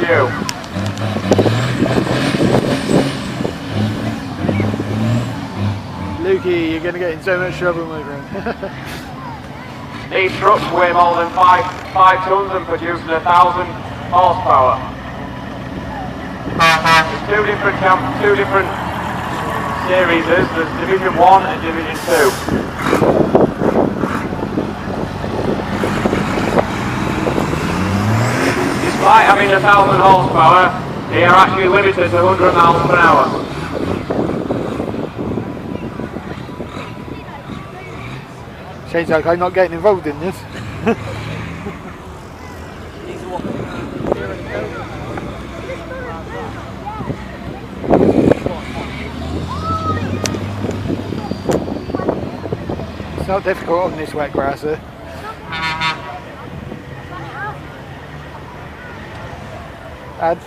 due. Lukey, you're going to get in so much trouble, my friend. These trucks weigh more than 5 tons and produce 1,000 horsepower. There's two different series. There's Division 1 and Division 2. Despite having 1,000 horsepower, they are actually limited to 100 miles per hour. Seems like I'm not getting involved in this. It's not difficult on this wet grass, eh? Add.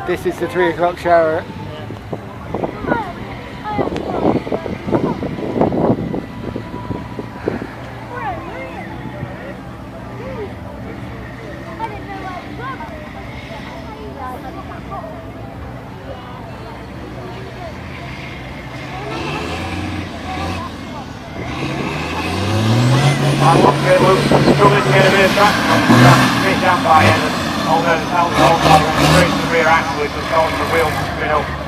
This is the 3 o'clock shower. I'm struggling to get a bit of traction straight down by end, although the tail's also on the rear axle, which has caused the wheels to spin up.